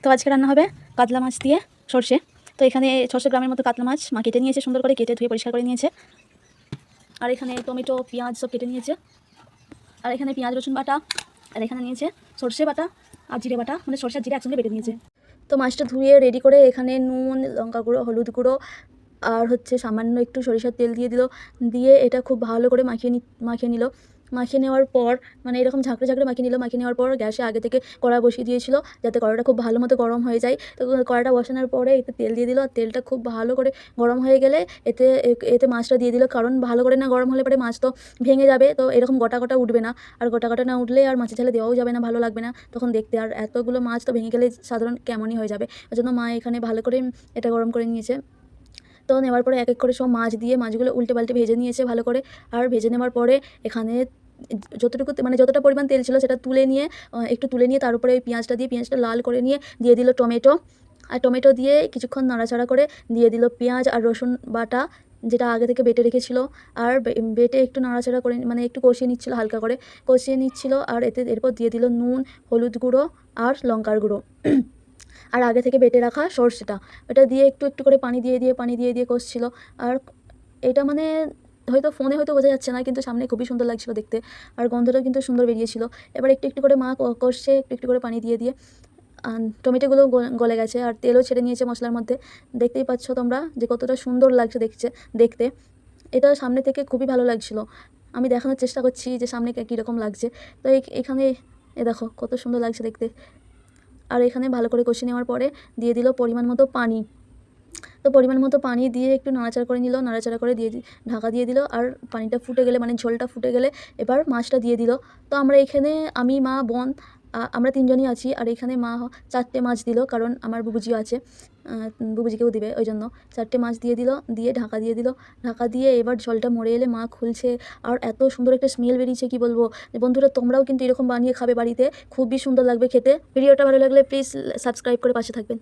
তো আজকে রান্না হবে কাতলা মাছ দিয়ে সর্ষে। তো এখানে 600 গ্রামের মতো কাতলা মাছ মা কেটে নিয়েছে, সুন্দর করে কেটে ধুয়ে পরিষ্কার করে নিয়েছে। আর এখানে টমেটো পেঁয়াজ সব কেটে নিয়েছে। আর এখানে পেঁয়াজ রসুন বাটা, আর এখানে নিয়েছে সর্ষে বাটা আর জিরে বাটা, মানে সর্ষে আর জিরে একসঙ্গে বেটে নিয়েছে। তো মাছটা ধুয়ে রেডি করে এখানে নুন, লঙ্কা গুঁড়ো, হলুদ গুঁড়ো আর হচ্ছে সামান্য একটু সরিষার তেল দিয়ে দিল। দিয়ে এটা খুব ভালো করে মাখিয়ে নিল। মাখিয়ে নেওয়ার পর মানে এরকম ঝাঁকড়ে ঝাঁকড়ে মাখিয়ে নিল। মাখিয়ে নেওয়ার পর গ্যাসে আগে থেকে কড়া বসিয়ে দিয়েছিল, যাতে কড়াটা খুব ভালো মতো গরম হয়ে যায়। তো কড়াটা বসানোর পরে এতে তেল দিয়ে দিল। আর তেলটা খুব ভালো করে গরম হয়ে গেলে এতে এতে মাছটা দিয়ে দিল, কারণ ভালো করে না গরম হলে পরে মাছ তো ভেঙে যাবে। তো এরকম গোটা গোটা উঠবে না, আর গোটা গোটা না উঠলে আর মাছের ঝালে দেওয়াও যাবে না, ভালো লাগবে না তখন দেখতে। আর এতগুলো মাছ তো ভেঙে গেলে সাধারণ কেমনই হয়ে যাবে। ওই জন্য মা এখানে ভালো করে এটা গরম করে নিয়েছে। তো নেওয়ার পরে এক এক করে সব মাছ দিয়ে মাছগুলো উল্টে পাল্টে ভেজে নিয়েছে ভালো করে। আর ভেজে নেওয়ার পরে এখানে যতটুকু মানে যতটা পরিমাণ তেল ছিল সেটা তুলে নিয়ে একটু তুলে নিয়ে তার উপরে পেঁয়াজটা দিয়ে পেঁয়াজটা লাল করে নিয়ে দিয়ে দিল টমেটো। আর টমেটো দিয়ে কিছুক্ষণ নাড়াচাড়া করে দিয়ে দিল পেঁয়াজ আর রসুন বাটা, যেটা আগে থেকে বেটে রেখেছিল। আর বেটে একটু নাড়াচাড়া করে মানে একটু কষিয়ে নিচ্ছিল, হালকা করে কষিয়ে নিচ্ছিল। আর এরপর দিয়ে দিল নুন, হলুদ গুঁড়ো আর লঙ্কার গুঁড়ো আর আগে থেকে বেটে রাখা সর্ষেটা, এটা দিয়ে একটু একটু করে পানি দিয়ে কষছিল। আর এটা মানে হয়তো ফোনে হয়তো বোঝা যাচ্ছে না, কিন্তু সামনে খুবই সুন্দর লাগছিল দেখতে। আর গন্ধটাও কিন্তু সুন্দর বেরিয়েছিল। এবার একটু একটু করে মা কষছে, একটু একটু করে পানি দিয়ে টমেটোগুলো গলে গেছে আর তেলও ছেড়ে নিয়েছে মশলার মধ্যে। দেখতেই পাচ্ছ তোমরা যে কতটা সুন্দর লাগছে দেখতে। এটা সামনে থেকে খুবই ভালো লাগছিল। আমি দেখানোর চেষ্টা করছি যে সামনে কীরকম লাগছে। তো এখানে দেখো কত সুন্দর লাগছে দেখতে। আর এখানে ভালো করে কষিয়ে নেওয়ার পরে দিয়ে দিল পরিমাণ মতো পানি। তো পরিমাণ মতো পানি দিয়ে একটু নাড়াচাড়া করে নিল, নাড়াচাড়া করে ঢাকা দিয়ে দিল। আর পানিটা ফুটে গেলে মানে ঝোলটা ফুটে গেলে এবার মাছটা দিয়ে দিল। তো আমরা এখানে আমি, মা, বোন আমরা তিনজনই আছি। আর এখানে মা 4টে মাছ দিল, কারণ আমার বুবুজিও আছে, বুবুজিকেও দিবে, ওই জন্য 4টে মাছ দিয়ে দিল। দিয়ে ঢাকা দিয়ে দিল। ঢাকা দিয়ে এবার ঝোলটা মরে এলে মা খুলছে। আর এত সুন্দর একটা স্মেল বেরিয়েছে কি বলবো। বন্ধুরা তোমরাও কিন্তু এরকম বানিয়ে খাবে বাড়িতে, খুবই সুন্দর লাগবে খেতে। ভিডিওটা ভালো লাগলে প্লিজ সাবস্ক্রাইব করে পাশে থাকবেন।